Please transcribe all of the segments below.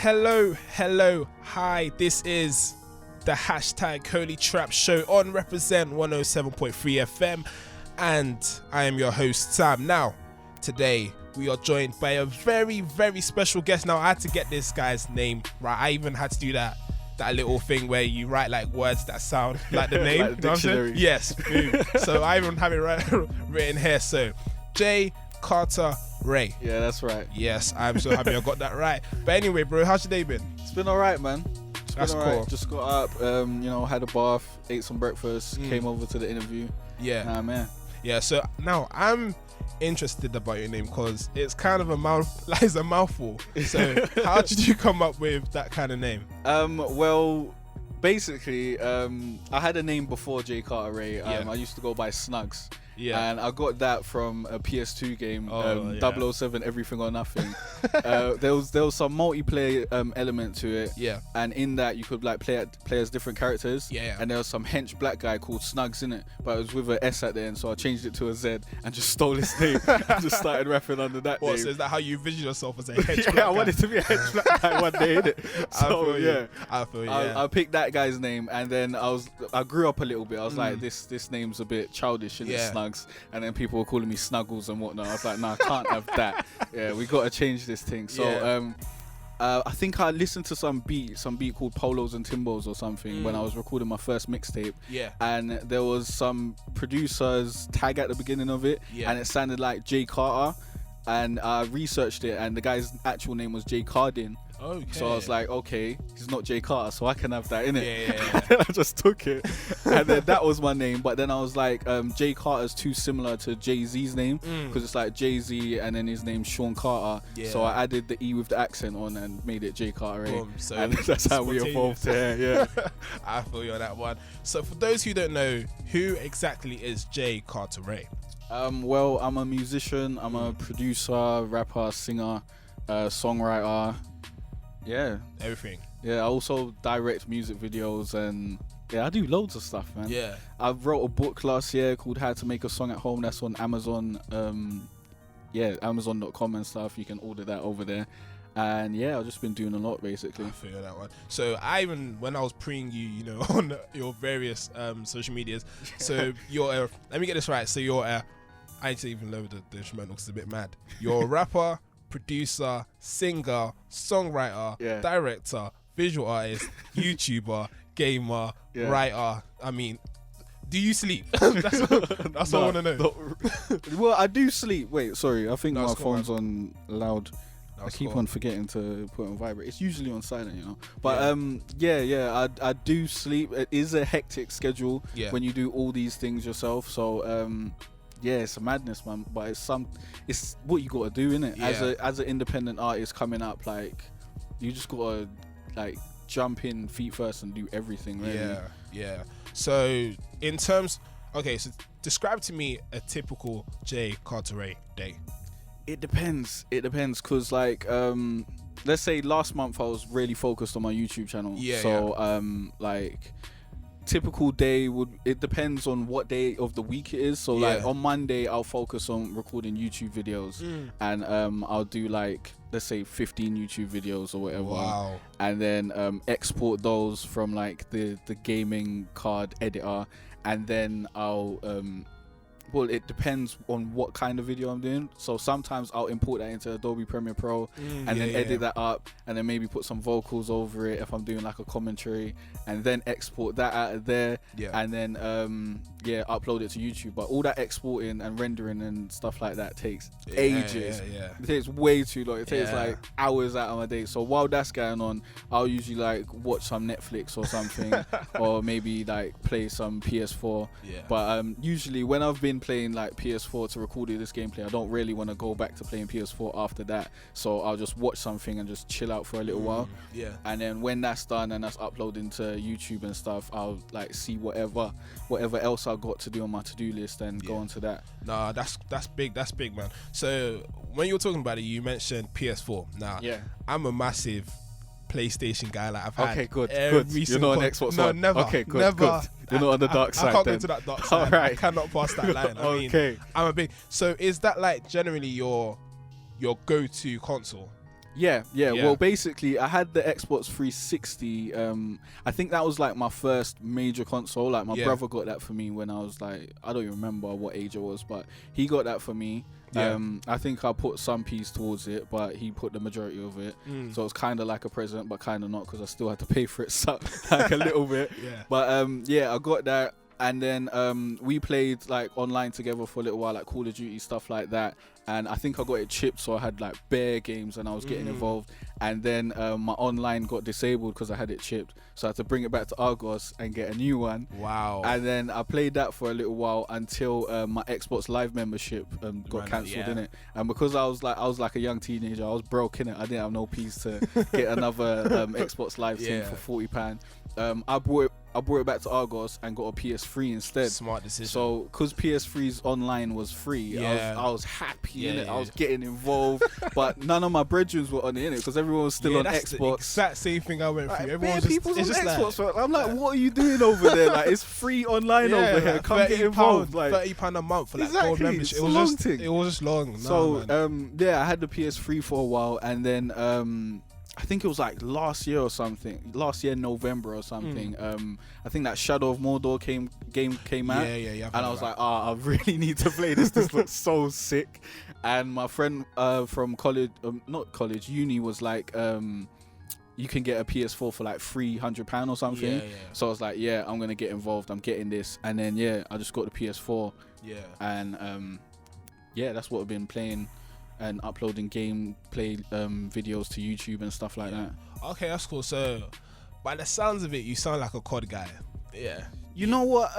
Hello, hi, this is the #Holy Trap Show on Represent 107.3 FM, and I am your host, Sam. Now, today, we are joined by a very, very special guest. Now, I had to get this guy's name right. I even had to do that little thing where you write like words that sound like the name. Like the dictionary. Yes, boom. So I even have it written here. So, Jay Cartere. Yeah, that's right. Yes, I'm so happy I got that right. But anyway, bro, how's your day been? It's been alright, man. That's cool. Just got up, had a bath, ate some breakfast, came over to the interview. Yeah. Nah, man. Yeah, so now I'm interested about your name because it's kind of a mouthful. So how did you come up with that kind of name? Well, basically, I had a name before Jay Cartere. I used to go by Snugs. Yeah. And I got that from a PS2 game, 007 Everything or Nothing. There was some multiplayer element to it. Yeah. And in that you could like play as different characters. Yeah. And there was some hench black guy called Snugs in it, but it was with an S at the end, so I changed it to a Z and just stole his name and just started rapping under that name. So is that how you envision yourself as a hench black guy? I wanted to be a hench black guy one day, innit? So I feel you. I picked that guy's name, and then I grew up a little bit. I was like, this name's a bit childish, and it's Snugs. And then people were calling me Snuggles and whatnot. I was like, nah, I can't have that. Yeah, we got to change this thing. So I think I listened to some beat called Polos and Timbos or something when I was recording my first mixtape. Yeah. And there was some producer's tag at the beginning of it, and it sounded like Jay Carter. And I researched it, and the guy's actual name was Jay Cardin. Okay. So I was like, okay, he's not Jay Carter, so I can have that, innit? Yeah. And I just took it. And then that was my name. But then I was like, Jay Carter's too similar to Jay-Z's name, because it's like Jay-Z and then his name's Sean Carter. Yeah. So I added the E with the accent on and made it Jay Cartere. So and that's how we evolved here. Yeah. I feel you on that one. So for those who don't know, who exactly is Jay Cartere? Well, I'm a musician, I'm a producer, rapper, singer, songwriter. Yeah. Everything. Yeah, I also direct music videos, and I do loads of stuff, man. Yeah. I wrote a book last year called How to Make a Song at Home. That's on Amazon. Amazon.com and stuff. You can order that over there. And I've just been doing a lot, basically. I feel that one. So when I was preing you, on your various social medias, so you're let me get this right. So you're I need to even lower the instrumental because it's a bit mad. You're a rapper, producer, singer, songwriter, director, visual artist, YouTuber, gamer, writer. I mean, do you sleep? That's what I want to know. Well, I do sleep. Wait, sorry. I think my phone's on loud. I keep on forgetting to put it on vibrate. It's usually on silent, But I do sleep. It is a hectic schedule when you do all these things yourself. So it's a madness, man. But it's what you gotta do, innit? Yeah. As an independent artist coming up, like you just gotta like jump in feet first and do everything, really. Yeah. So in terms, so describe to me a typical Jay Cartere day. It depends, cause like let's say last month I was really focused on my YouTube channel. Like typical day it depends on what day of the week it is. So like on Monday I'll focus on recording YouTube videos, and I'll do like, let's say 15 YouTube videos or whatever. Wow. And then export those from like the gaming card editor, and then I'll well, it depends on what kind of video I'm doing. So sometimes I'll import that into Adobe Premiere Pro and then edit that up, and then maybe put some vocals over it if I'm doing like a commentary, and then export that out of there, and then upload it to YouTube. But all that exporting and rendering and stuff like that takes ages. It takes way too long. It takes like hours out of my day. So while that's going on, I'll usually like watch some Netflix or something, or maybe like play some PS4. But usually when I've been playing like PS4 to record this gameplay, I don't really want to go back to playing PS4 after that, so I'll just watch something and just chill out for a little while, and then when that's done and that's uploaded to YouTube and stuff, I'll like see whatever else I've got to do on my to-do list and go on to that. Nah, that's big, man. So when you were talking about it, you mentioned PS4. Now I'm a massive PlayStation guy. Like I've had good. You're not an Xbox No, one. never. Okay, good. Never. Good. You're not on the dark side. I can't then. go into that dark side. Right. I cannot pass that line. I mean, I'm a big. So is that like generally your go-to console? Yeah. Well, basically, I had the Xbox 360. I think that was like my first major console. Like my brother got that for me when I was like, I don't even remember what age I was, but he got that for me. I think I put some piece towards it, but he put the majority of it. So it was kind of like a present, but kind of not, because I still had to pay for it, so like a little bit. But I got that. And then we played like online together for a little while, like Call of Duty, stuff like that. And I think I got it chipped, so I had like bare games and I was getting involved. And then my online got disabled because I had it chipped. So I had to bring it back to Argos and get a new one. Wow. And then I played that for a little while until my Xbox Live membership got cancelled, innit? And because I was like a young teenager, I was broke, innit? I didn't have no peas to get another Xbox Live thing for £40. I brought it back to Argos and got a PS3 instead. Smart decision. So, because PS3's online was free, I was happy in it. I was getting involved, but none of my brethren were on it, innit? Because everyone was still on Xbox. The exact same thing I went through. Everyone people's on Xbox. I'm like, what are you doing over there? Like, it's free online over here. Come get involved. Like £30 a month for like gold membership. It was just long. So, I had the PS3 for a while, and then I think it was like last year November or something. I think that Shadow of Mordor game came out. And I was like, I really need to play this. This looks so sick. And my friend from uni was like, you can get a PS4 for like £300 or something. So I was like, I'm gonna get involved. I'm getting this. And then I just got the PS4. And that's what I've been playing and uploading gameplay videos to YouTube and stuff like that. Okay, that's cool. So, by the sounds of it, you sound like a COD guy. Yeah. You know what?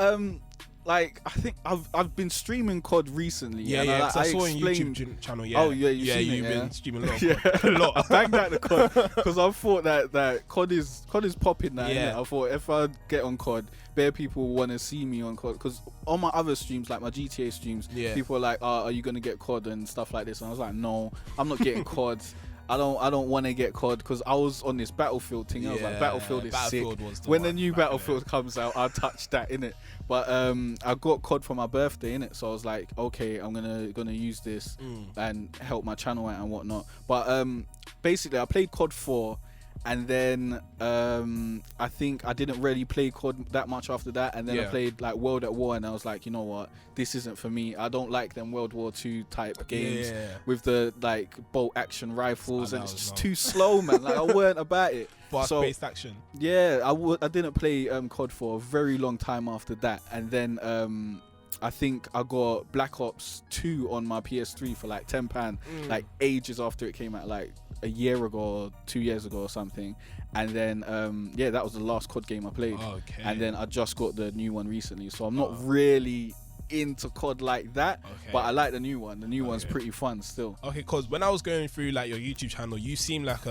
Like, I think I've been streaming COD recently. I saw on YouTube channel. Oh yeah, you've been streaming a lot. I banged out the COD because I thought that COD is popping now. I thought if I get on COD, bare people want to see me on COD, because on my other streams, like my GTA streams, people are like, are you gonna get COD and stuff like this? And I was like, no, I'm not getting COD. I don't want to get COD, because I was on this Battlefield thing. I was like, Battlefield is sick. When the new Battlefield comes out, I'll touch that, innit? But I got COD for my birthday, innit? So I was like, okay, I'm gonna use this and help my channel out and whatnot. But basically, I played COD 4. And then I think I didn't really play COD that much after that. And then I played like World at War, and I was like, you know what, this isn't for me. I don't like them World War II type games with the like bolt action rifles, and it's just too slow, man. Like, I weren't about it. Fast-paced action. Yeah, I didn't play COD for a very long time after that. And then I think I got Black Ops 2 on my PS3 for like £10, like ages after it came out, like a year ago or 2 years ago or something. And then that was the last COD game I played. And then I just got the new one recently, so I'm not really into COD like that, but I like the new one. The new one's pretty fun still. Okay, because when I was going through like your YouTube channel, you seem like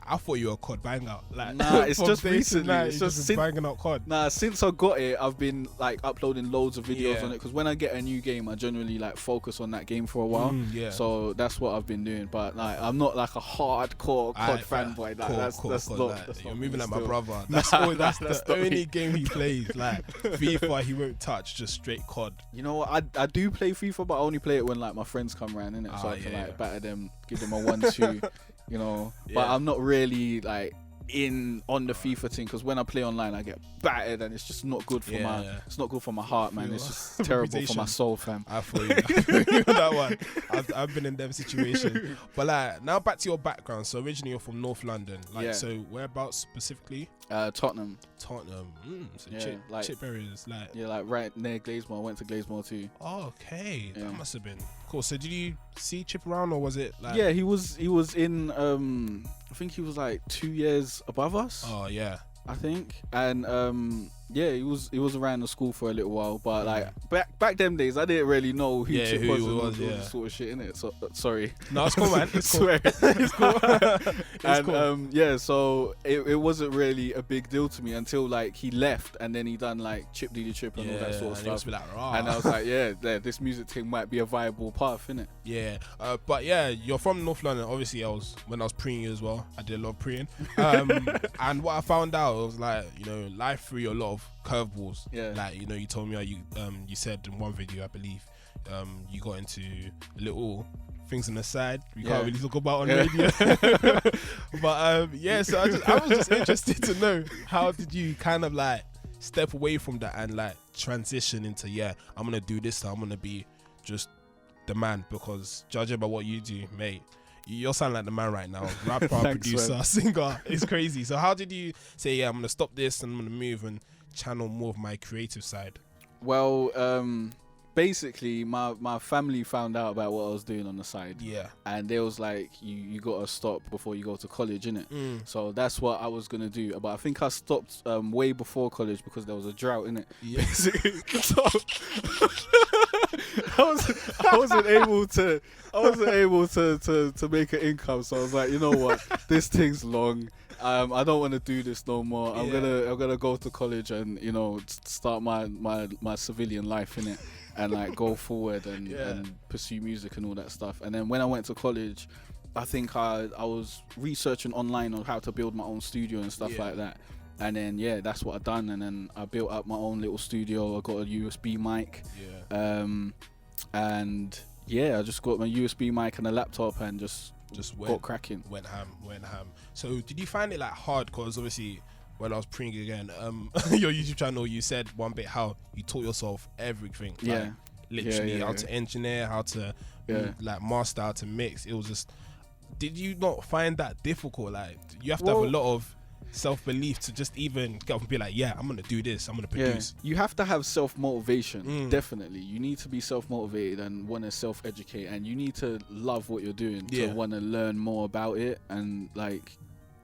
I thought you were a COD banger. Like, nah, it's just recently. It's just banging out COD. Nah, since I got it, I've been like uploading loads of videos on it, because when I get a new game, I generally like focus on that game for a while. So that's what I've been doing. But like, I'm not like a hardcore COD fanboy. Like, you're moving like my brother. That's the only game he plays. Like FIFA, he won't touch. Just straight COD. You know what? I do play FIFA, but I only play it when like my friends come around, innit? So I can like batter them, give them a 1-2. You know, but I'm not really like on the FIFA thing, because when I play online, I get battered, and it's just not good for it's not good for my heart, man. It's just terrible for my soul, fam. I feel you. That one. I've been in them situations. But like, now back to your background. So originally you're from North London. Like, so whereabouts specifically? Tottenham. So chip areas, like like right near Gladesmore. I went to Gladesmore too. Okay, that must have been cool. So did you see Chip around, or was it like? Yeah, he was in. I think he was like 2 years above us. Oh yeah. I think, and he was around the school for a little while, but like back them days, I didn't really know who Chip was and all this sort of shit, innit? So sorry. No, it's cool, man. It's cool. It's cool. And so it wasn't really a big deal to me until like he left, and then he done like Chip Diddy Chip and all that sort of stuff. Like, and I was like, this music thing might be a viable path, innit? Yeah, but you're from North London. Obviously, when I was preying you as well, I did a lot of preying. And what I found out was like, life threw you a lot of curveballs. Like, you told me how you said in one video, I believe, you got into a little things on the side we can't really talk about on radio. But yeah, so I was just interested to know, how did you kind of like step away from that and like transition into, I'm gonna do this, I'm gonna be just the man? Because judging by what you do, mate, you're sounding like the man right now. Rapper, producer, man. Singer. It's crazy. So how did you say, I'm gonna stop this and I'm gonna move and channel more of my creative side? Well, basically my family found out about what I was doing on the side, and they was like, you gotta stop before you go to college, innit? So that's what I was gonna do, but I think I stopped way before college because there was a drought, innit? Basically. So I wasn't able to make an income, so I was like, you know what, this thing's long. I don't want to do this no more. I'm gonna go to college and, you know, start my civilian life, innit? And like go forward and pursue music and all that stuff. And then when I went to college, I think I was researching online on how to build my own studio and stuff like that. And then that's what I done. And then I built up my own little studio. I got a USB mic. And I just got my USB mic and a laptop and just got cracking. Went ham. So did you find it like hard? Because obviously, when I was preying again, your YouTube channel, you said one bit how you taught yourself everything. Like, literally how to engineer, how to like master, how to mix. It was just, did you not find that difficult? Like, you have to have a lot of self-belief to just even get up and be like, I'm gonna do this, I'm gonna produce. You have to have self-motivation. Definitely, you need to be self-motivated and want to self-educate, and you need to love what you're doing to want to learn more about it and like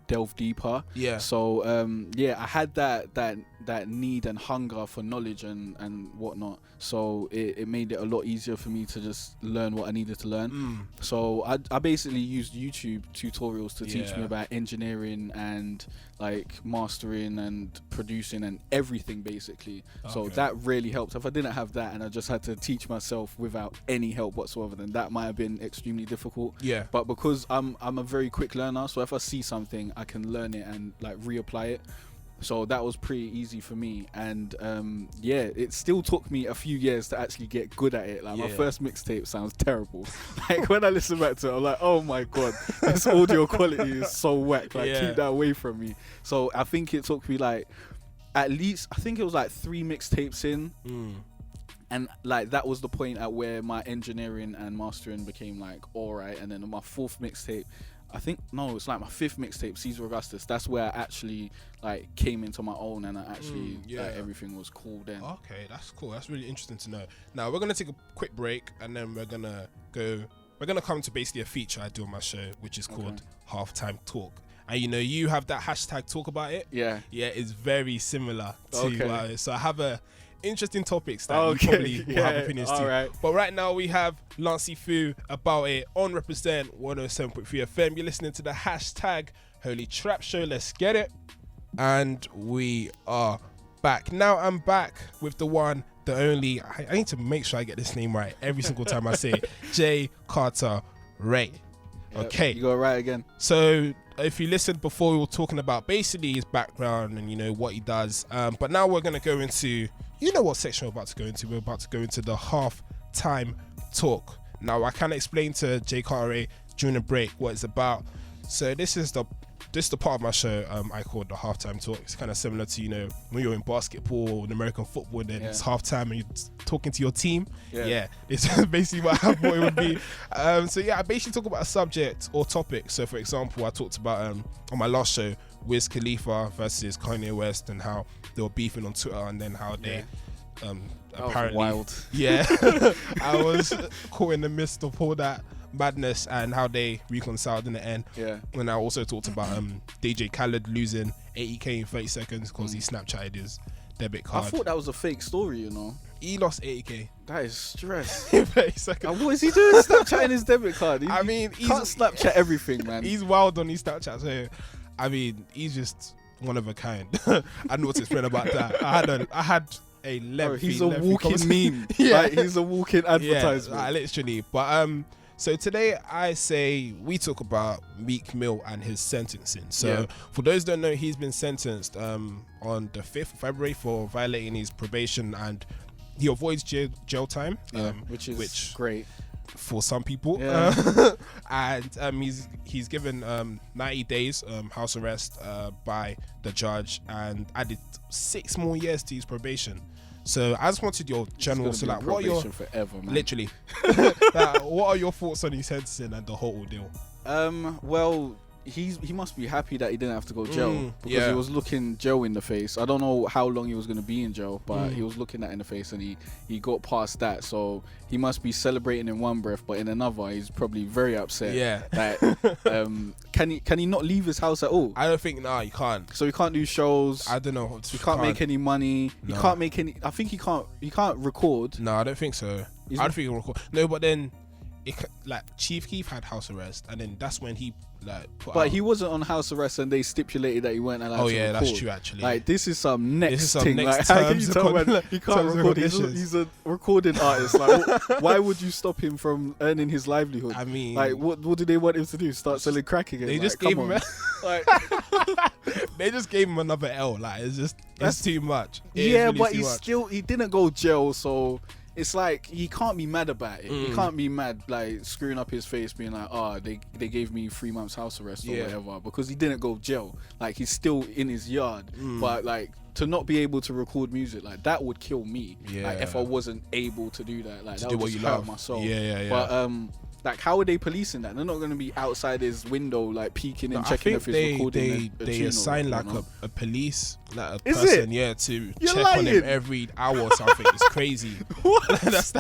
delve deeper. So I had that need and hunger for knowledge and whatnot, so it made it a lot easier for me to just learn what I needed to learn. So I basically used YouTube tutorials to teach me about engineering and like mastering and producing and everything basically. So that really helped. If I didn't have that and I just had to teach myself without any help whatsoever, then that might have been extremely difficult. But because I'm a very quick learner, so if I see something, I can learn it and like reapply it. So that was pretty easy for me. And it still took me a few years to actually get good at it. Like my first mixtape sounds terrible. Like when I listen back to it, I'm like, oh my god, this audio quality is so whack. Like keep that away from me. So I think it took me like at least, I think it was like 3 mixtapes in. And like that was the point at where my engineering and mastering became like alright. And then on my 4th mixtape, it's like my 5th mixtape, Caesar Augustus. That's where I actually like came into my own, and I actually like, everything was cool then. Okay, that's cool. That's really interesting to know. Now we're gonna take a quick break, and then we're gonna come to basically a feature I do on my show, which is called Halftime Talk. And you know, you have that hashtag talk about it. It's very similar to so I have a interesting topics that you probably will have opinions to. Right. But right now we have Lancey Fu about it on Represent 107.3 FM. You're listening to the hashtag Holy Trap Show. Let's get it. And we are back. Now I'm back with the one, the only, I need to make sure I get this name right every single time I say it, Jay Cartere. Okay. You got it right again. So if you listened before, we were talking about basically his background and, you know, what he does. But now we're going to go into, you know what section we're about to go into. We're about to go into the halftime talk. Now, I kind of explained to Jay Cartere during the break what it's about. So this is the part of my show I call the halftime talk. It's kind of similar to, you know, when you're in basketball or in American football, then it's halftime and you're talking to your team. It's basically what it would be. So I basically talk about a subject or topic. So for example, I talked about on my last show, Wiz Khalifa versus Kanye West, and how they were beefing on Twitter, and then how they apparently wild. I was caught in the midst of all that madness and how they reconciled in the end. And I also talked about DJ Khaled losing 80k in 30 seconds because he Snapchatted his debit card. I thought that was a fake story, you know. He lost 80k. That is stress. In 30 seconds. And what is he doing? Snapchatting his debit card. He can't Snapchat everything, man. He's wild on his Snapchat. So I mean, he's just one of a kind. I know what to explain about that. I had a lengthy. He's a walking meme. Like, he's a walking advertisement. Literally. But so today we talk about Meek Mill and his sentencing. So for those who don't know, he's been sentenced on the 5th of February for violating his probation, and he avoids jail time, which is great. for some people. And he's given 90 days house arrest by the judge, and added 6 more years to his probation. So I just wanted your general, so like, what are your forever, man. Literally, like, what are your thoughts on his sentencing and the whole ordeal? Well, he must be happy that he didn't have to go jail, because yeah. he was looking Joe in the face. I don't know how long he was going to be in jail, but he was looking that in the face, and he got past that. So he must be celebrating in one breath, but in another he's probably very upset. Yeah. That can he not leave his house at all? I don't think he can't. So he can't do shows. I don't know. He can't make any money. No. He can't make any. I think he can't record. No, I don't think so. I don't think he'll record. No, but then like Chief Keef had house arrest, and then that's when he like put But out. he wasn't on house arrest, and they stipulated that he weren't allowed to record. That's true actually. Like, this is some next thing. Next like, how can terms you tell when he can't record? He's a recording artist. Like, why would you stop him from earning his livelihood? I mean, like, what do they want him to do? Start selling crack again? They just gave him they just gave him another L. Like, it's too much. But he didn't go jail, so it's like he can't be mad about it. He can't be mad, like screwing up his face, being like, they gave me 3 months house arrest or whatever, because he didn't go jail. Like, he's still in his yard. But like, to not be able to record music, like, that would kill me. Like, if I wasn't able to do that, like, that would just hurt my soul. But like, how are they policing that? They're not going to be outside his window, like, peeking and checking if he's recording. They assign like a police, like a Is person, it? to You're check lying. on him every hour or something. It's crazy. What? that's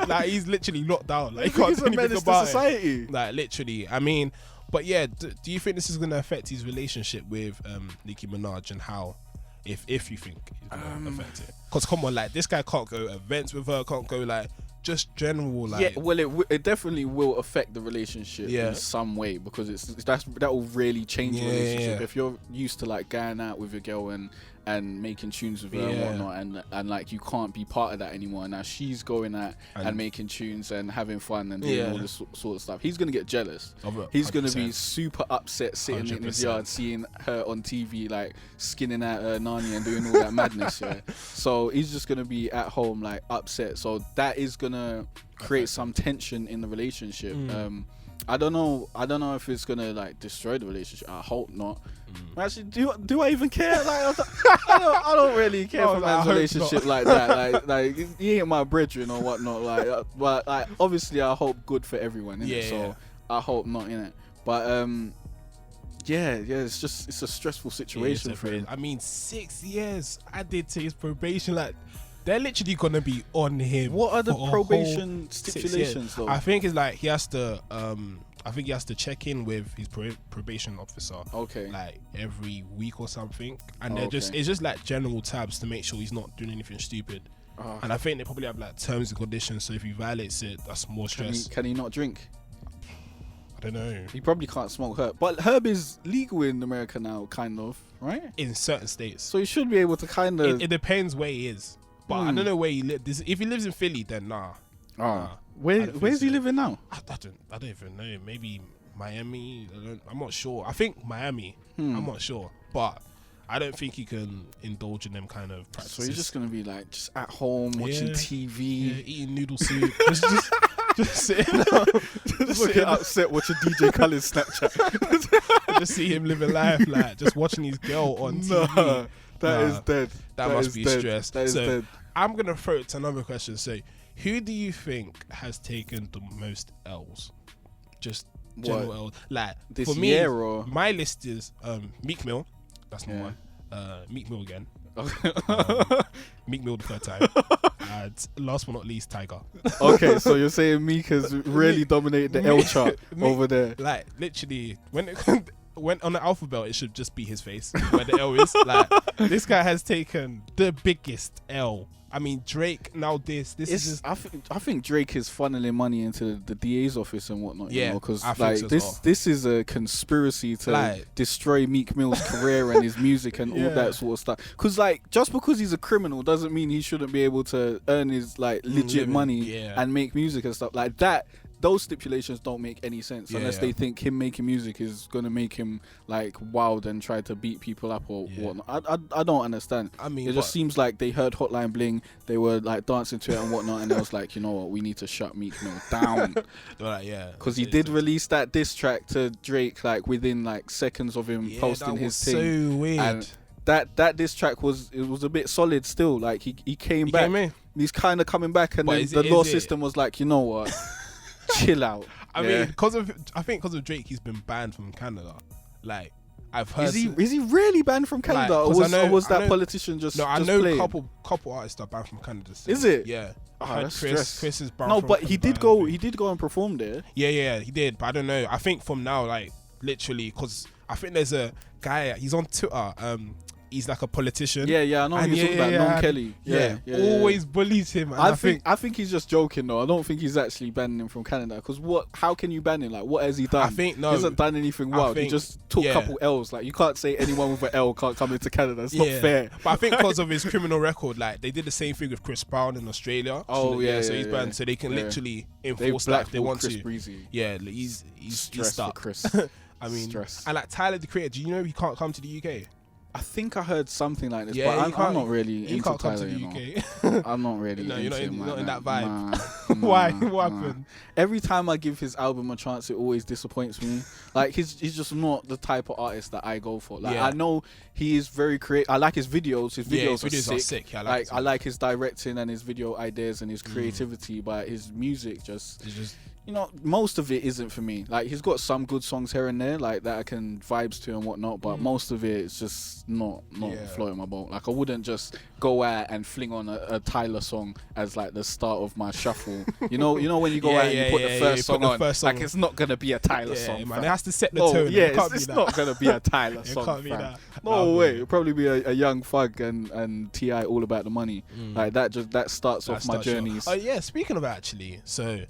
like, he's literally locked down. Like, he can't He's do a anything menace to about society. it. Like, literally. I mean, but yeah, do you think this is going to affect his relationship with Nicki Minaj, and how? If you think it's going to affect it? Because come on, like, this guy can't go events with her, can't go like just general, like. Yeah, well, it definitely will affect the relationship in some way, because that will really change the relationship. If you're used to like going out with your girl and making tunes with her and whatnot, and like, you can't be part of that anymore, and now she's going out and making tunes and having fun and doing all this sort of stuff, he's gonna get jealous. He's gonna be super upset sitting 100%. In his yard seeing her on TV, like skinning out her nanny and doing all that madness. So he's just gonna be at home, like, upset. So that is gonna create some tension in the relationship. I don't know if it's gonna like destroy the relationship. I hope not. Actually, do I even care? Like, I don't really care for man's relationship like that. Like he ain't my brethren or whatnot. Like, but like, obviously I hope good for everyone. Innit? So I hope not, in it. But it's a stressful situation for him. I mean, 6 years added to his probation. Like, they're literally gonna be on him. What are the probation stipulations though? I think it's like he has to check in with his probation officer. Okay. Like every week or something, and it's just like general tabs to make sure he's not doing anything stupid. And I think they probably have like terms and conditions. So if he violates it, that's more stress. Can he not drink? I don't know. He probably can't smoke herb, but herb is legal in America now, kind of, right? In certain states. So he should be able to kind of. It depends where he is. But I don't know where he lives. If he lives in Philly, then nah. Where's he living now? I don't even know. Maybe Miami. I'm not sure. I think Miami. I'm not sure. But I don't think he can indulge in them kind of practices. So he's just gonna be like just at home watching TV, eating noodle soup, just sitting down, just looking upset watching DJ Khaled's Snapchat. Just see him living life, like just watching his girl on TV. That is dead. That must be stress. That is dead. I'm gonna throw it to another question. So, who do you think has taken the most L's? Just general L's. Like, this for me, year, or? My list is Meek Mill. That's number one. Meek Mill again. Meek Mill the third time. And last but not least, Tiger. Okay, so you're saying Meek has really dominated the L chart over there. Like, literally, when on the alphabet, it should just be his face where the L is. Like, this guy has taken the biggest L. I mean, Drake now this is just, I think Drake is funneling money into the DA's office and whatnot. Yeah, because like this is a conspiracy to destroy Meek Mill's career and his music and all that sort of stuff. Because like, just because he's a criminal doesn't mean he shouldn't be able to earn his like legit money and make music and stuff like that. those stipulations don't make any sense unless they think him making music is gonna make him like wild and try to beat people up or whatnot. I don't understand. I mean, it just seems like they heard Hotline Bling, they were like dancing to it and whatnot, and they was like, you know what, we need to shut Meek Mill down. Like, yeah, because he did release that diss track to Drake like within like seconds of him posting his thing. So weird. And that diss track was a bit solid still. Like he came back. He's kind of coming back, and then the law system was like, you know what, chill out. I mean, I think because of Drake, he's been banned from Canada. Like, I've heard. Is he really banned from Canada, like, or was that politician just? No, I know a couple artists are banned from Canada. So, is it? Yeah. That's Chris is banned. No, but he did go and perform there. Yeah, he did. But I don't know. I think from now, like literally, because I think there's a guy. He's on Twitter. He's like a politician. Yeah, I know who you're talking about. Noam Kelly. Yeah, always bullies him. And I think he's just joking though. I don't think he's actually banning him from Canada. Because how can you ban him? Like, what has he done? I think no. He hasn't done anything wild. He just took a couple L's. Like, you can't say anyone with an L can't come into Canada. It's not fair. But I think because of his criminal record, like they did the same thing with Chris Brown in Australia. So he's banned. So they can literally enforce that if they want Chris to. Breezy. Yeah, he's stuck. Chris. I mean, and like Tyler the Creator, do you know he can't come to the UK? I think I heard something like this, but I'm not really into Tyler. He can't come to the UK. I'm not really. No, you're not in that vibe. Nah, Why? What happened? Every time I give his album a chance, it always disappoints me. Like he's just not the type of artist that I go for. Like I know he is very creative. I like his videos. His videos are sick. Yeah, I like his directing and his video ideas and his creativity, but his music just. You know, most of it isn't for me. Like, he's got some good songs here and there, like, that I can vibes to and whatnot, but most of it is just not floating my boat. Like, I wouldn't just go out and fling on a Tyler song as, like, the start of my shuffle. You know when you go out and you put the first song on, like, it's not going to be a Tyler song. Man, it has to set the tone. Yeah, it's not going to be a Tyler song, can't be that. No way. It'll probably be a Young Thug and T.I. All About the Money. Like, that starts off my journeys. Oh, yeah, speaking of actually, so...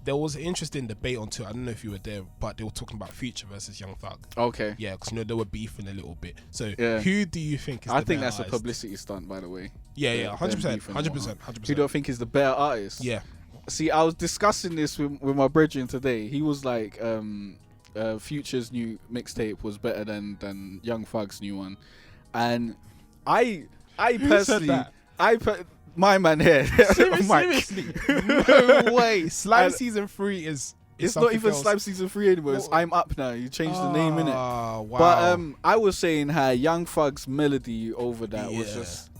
There was an interesting debate on Twitter. I don't know if you were there, but they were talking about Future versus Young Thug. Okay. Yeah, because they were beefing a little bit. So who do you think is the better artist? I think that's a publicity stunt, by the way. Yeah, 100%. Who do I think is the better artist? Yeah. See, I was discussing this with my brethren today. He was like, Future's new mixtape was better than Young Thug's new one, and I personally, my man here. Seriously? No way. Slime Season 3 is... It's not even Slime Season 3 anymore. It's I'm Up Now. You changed the name, innit? Wow. But I was saying how Young Thug's melody over that was just...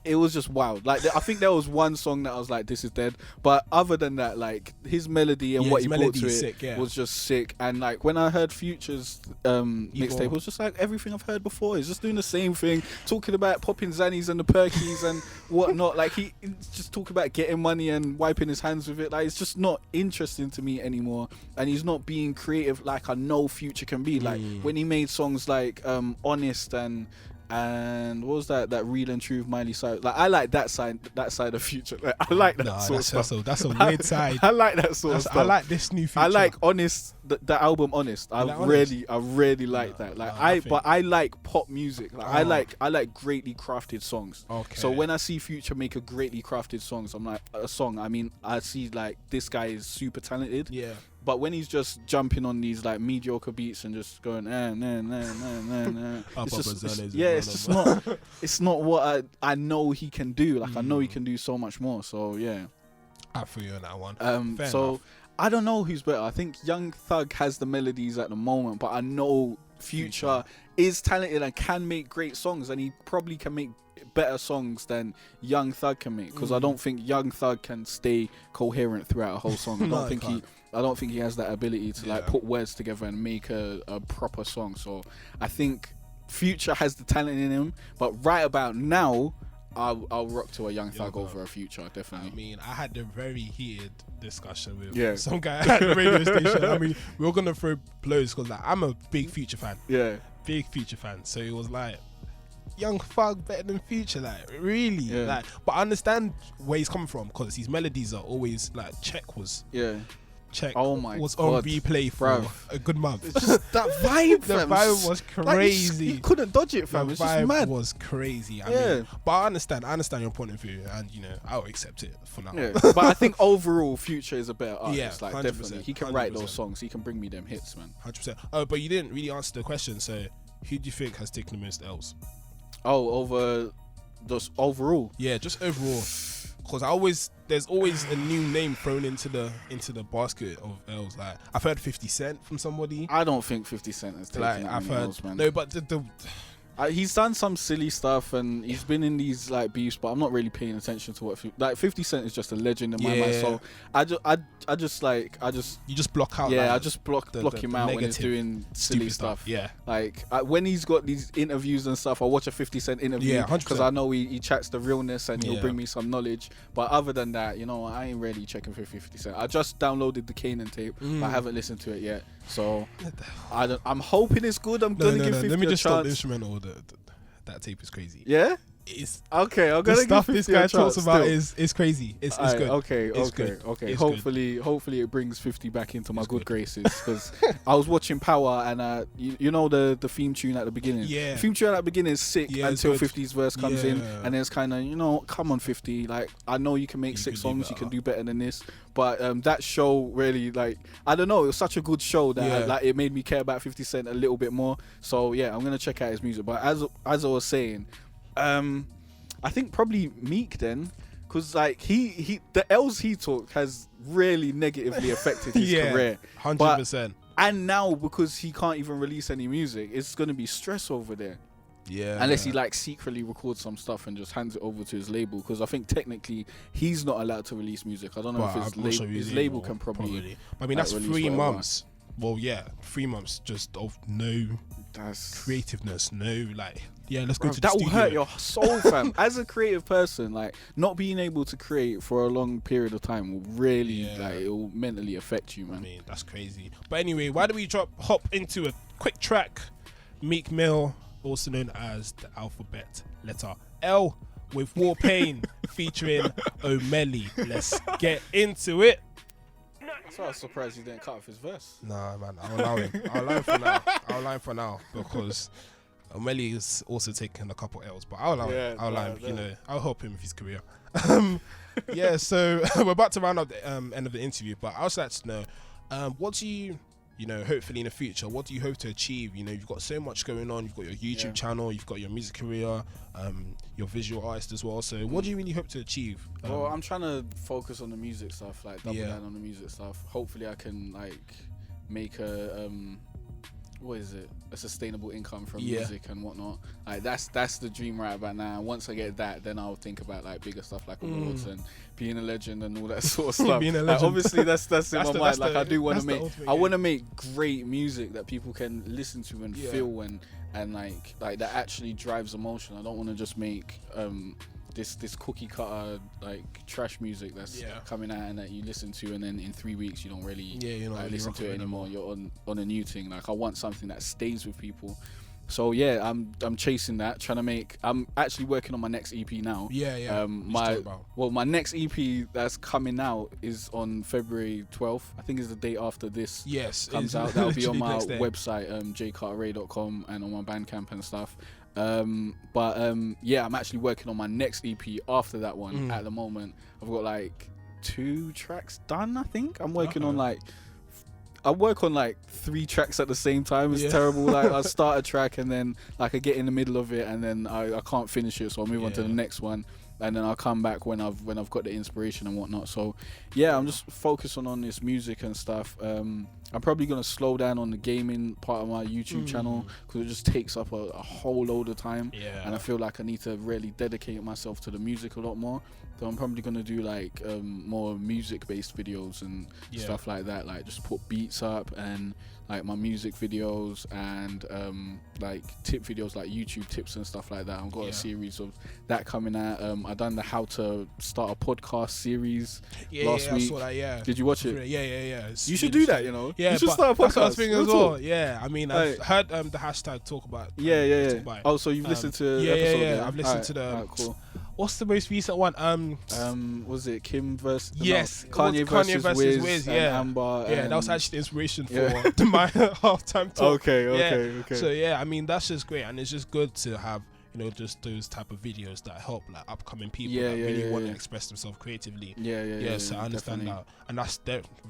It was just wild. Like, I think there was one song that I was like, this is dead. But other than that, like, his melody and what he brought to it was just sick. And, like, when I heard Future's mixtape, it was just like everything I've heard before. He's just doing the same thing, talking about popping Zannies and the Perkies and whatnot. Like, he just talking about getting money and wiping his hands with it. Like, it's just not interesting to me anymore. And he's not being creative like I know Future can be. Like, when he made songs like Honest and what was that Real and True Miley Cyrus? Like, I like that side of Future. Like, I like that sort of stuff. That's a weird side. I like that sort of stuff. I like this new Future. I like Honest, the album Honest. I really like that. Like, I like pop music. Like, I like greatly crafted songs. Okay. So when I see Future make a greatly crafted song, I see like this guy is super talented. Yeah. But when he's just jumping on these like mediocre beats and just going, it's not what I know he can do. Like, I know he can do so much more. So yeah, I feel you on that one. So enough. I don't know who's better. I think Young Thug has the melodies at the moment, but I know Future is talented and can make great songs, and he probably can make better songs than Young Thug can make, because I don't think Young Thug can stay coherent throughout a whole song. I don't think he has that ability to like put words together and make a proper song. So I think Future has the talent in him, but right about now I'll rock to a Young Thug over a Future, definitely. I mean, I had a very heated discussion with some guy at the radio station. I mean, we were gonna throw blows because like, I'm a big Future fan. Yeah, big Future fan. So it was like, Young Thug better than Future, like really, like. But I understand where he's coming from, because his melodies are always like Check check Oh my was God, on replay for bruv. a good month. It's just that vibe, The fam. vibe was crazy. Like, you couldn't dodge it, The fam. It's just vibe mad. was crazy. I Yeah. mean, but I understand your point of view, and I'll accept it for now. Yeah, but I think overall, Future is a better artist. Yeah, like 100%, definitely, he can write 100%. those songs. He can bring me them hits, man. 100%. Oh, but you didn't really answer the question. So, who do you think has taken the most L's? Oh, over just overall. Yeah, just overall. Because there's always a new name thrown into the basket of L's. Like I've heard 50 Cent from somebody. I don't think 50 Cent has taken Like that I've many heard L's, man. no, but He's done some silly stuff and he's been in these like beefs, but I'm not really paying attention to what like 50 Cent is just a legend in my mind. So I just you just block out. Yeah, like, I just block him out when he's doing silly stuff. Yeah, like when he's got these interviews and stuff, I watch a 50 Cent interview. Yeah, 100%. Because I know he chats the realness and he'll bring me some knowledge. But other than that, I ain't really checking for 50 Cent. I just downloaded the Kanan tape, but I haven't listened to it yet. So I'm hoping it's good. I'm gonna give 50 Let me just a stop chance. the instrumental. That tape is crazy. Yeah. It's Okay, I'm the gonna stuff give 50 this guy a talks chance about still. is crazy. It's good. Okay. It's good. It's Hopefully it brings 50 back into my It's good good. graces, because I was watching Power and you know the theme tune at the beginning. Yeah. The theme tune at the beginning is sick Yeah, it's until good. 50's verse comes in, Yeah. and then it's kind of come on 50. Like I know you can make You 6 can do songs, you better. can do better than this, but that show really I don't know. It was such a good show that it made me care about 50 Cent a little bit more. So yeah, I'm gonna check out his music. But as I was saying. I think probably Meek then, because he the L's he took has really negatively affected his career. 100%. And now because he can't even release any music, it's gonna be stress over there. Yeah. Unless he secretly records some stuff and just hands it over to his label, because I think technically he's not allowed to release music. I don't know if his label can probably. I mean, that's release 3 whatever. months. Well, yeah, 3 months just of no creativeness, no let's go to the that will studio. hurt your soul, fam. As a creative person, not being able to create for a long period of time will really it will mentally affect you, man. I mean, that's crazy. But anyway, why don't we hop into a quick track? Meek Mill, also known as the alphabet letter L, with War Pain featuring O'Malley. Let's get into it. So I was surprised he didn't cut off his verse. Nah, man, I'll allow him. I'll allow him for now because O'Malley is also taking a couple L's, but I'll allow him. I'll allow him. I'll help him with his career. Yeah, so we're about to round up the end of the interview, but I also like to know, what do you hopefully in the future, what do you hope to achieve? You've got so much going on. You've got your YouTube channel, you've got your music career, your visual artist as well. So what do you really hope to achieve? Well, I'm trying to focus on the music stuff, double down on the music stuff. Hopefully I can make a a sustainable income from music and whatnot. That's the dream right about now. Once I get that, then I'll think about bigger stuff like awards and being a legend and all that sort of stuff. Being a legend. Obviously that's in my mind. I do want to make. I want to make great music that people can listen to and feel and that actually drives emotion. I don't want to just make this cookie cutter trash music that's coming out and that you listen to and then in 3 weeks you don't really listen to it anymore. You're on a new thing. I want something that stays with people. So yeah, I'm chasing that, trying to make. I'm actually working on my next EP now. My next EP that's coming out is on February 12th. I think it's the day after this comes out. That'll be on my website, jaycartere.com, and on my Bandcamp and stuff. I'm actually working on my next EP after that one. At the moment, I've got 2 tracks done. I think I'm working on I work on 3 tracks at the same time. It's terrible. I start a track and then I get in the middle of it and then I can't finish it, so I'll move on to the next one, and then I'll come back when I've got the inspiration and whatnot. So yeah, I'm just focusing on this music and stuff. I'm probably gonna slow down on the gaming part of my YouTube channel because it just takes up a whole load of time, and I feel like I need to really dedicate myself to the music a lot more. So I'm probably gonna do more music-based videos and stuff like that. Just put beats up and my music videos and tip videos, YouTube tips and stuff like that. I've got a series of that coming out. I done the how to start a podcast series last week. I saw that, Did you watch it? Yeah. You should do that, Yeah, you should start a podcast. That's what I was thinking as well. Yeah, I mean, I've heard the hashtag talk about. Oh, so you've listened to the episode? I've listened to the. Cool. what's the most recent one? Was it Kim versus? Yes, Kanye versus Wiz. Yeah, Amber. Yeah, that was actually the inspiration for my halftime talk. Okay. So yeah, I mean that's just great, and it's just good to have just those type of videos that help like upcoming people that really want to express themselves creatively. So I understand that, and that's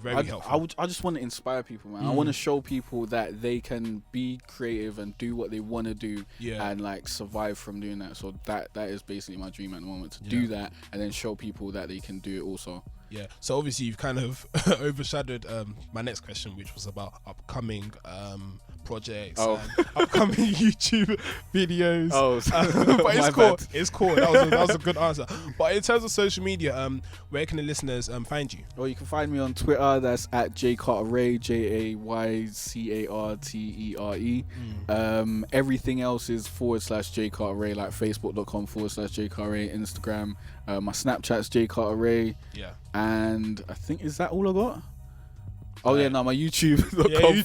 very helpful. I just want to inspire people, man. I want to show people that they can be creative and do what they want to do, and like survive from doing that. So that is basically my dream at the moment, to do that and then show people that they can do it also. Yeah, so obviously you've kind of overshadowed my next question, which was about upcoming projects and upcoming YouTube videos. But it's cool. Bad. It's cool. That was a good answer. But in terms of social media, where can the listeners find you? Well, you can find me on Twitter. That's at Jay Cartere, JayCartere. Everything else is /Jay Cartere, like Facebook.com /Jay Cartere, Instagram. My Snapchat's Jay Cartere. Yeah. And I think, is that all I got? My YouTube.com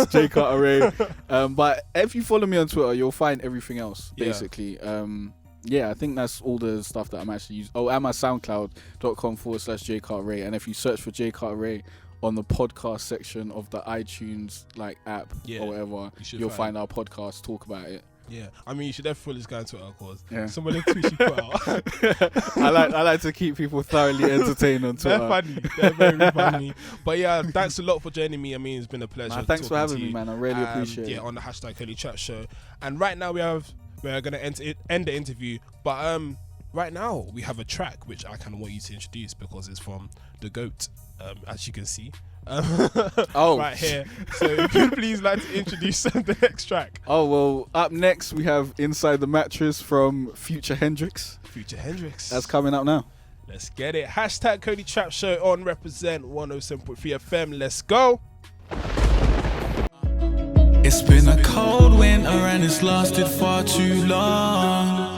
/Jay Cartere. But if you follow me on Twitter, you'll find everything else, basically. I think that's all the stuff that I'm actually using. And my SoundCloud.com /Jay Cartere. And if you search for Jay Cartere on the podcast section of the iTunes app or whatever, you'll find our podcast, talk about it. Yeah, I mean, you should definitely follow this guy on Twitter, because some of the tweets you put out. I like to keep people thoroughly entertained on Twitter. They're funny. They're very funny. But yeah, thanks a lot for joining me. I mean, it's been a pleasure. Thanks for having me, man. I really appreciate it. Yeah, on the #Carteré Show. And right now we're going to end the interview. But right now we have a track which I kind of want you to introduce, because it's from the GOAT, as you can see. Right here. So if you please like to introduce the next track. Up next we have Inside the Mattress from Future Hendrix. That's coming up now. Let's get it. #Carteré Trap Show on Represent 107.3 FM. Let's go. It's been a cold winter and it's lasted far too long.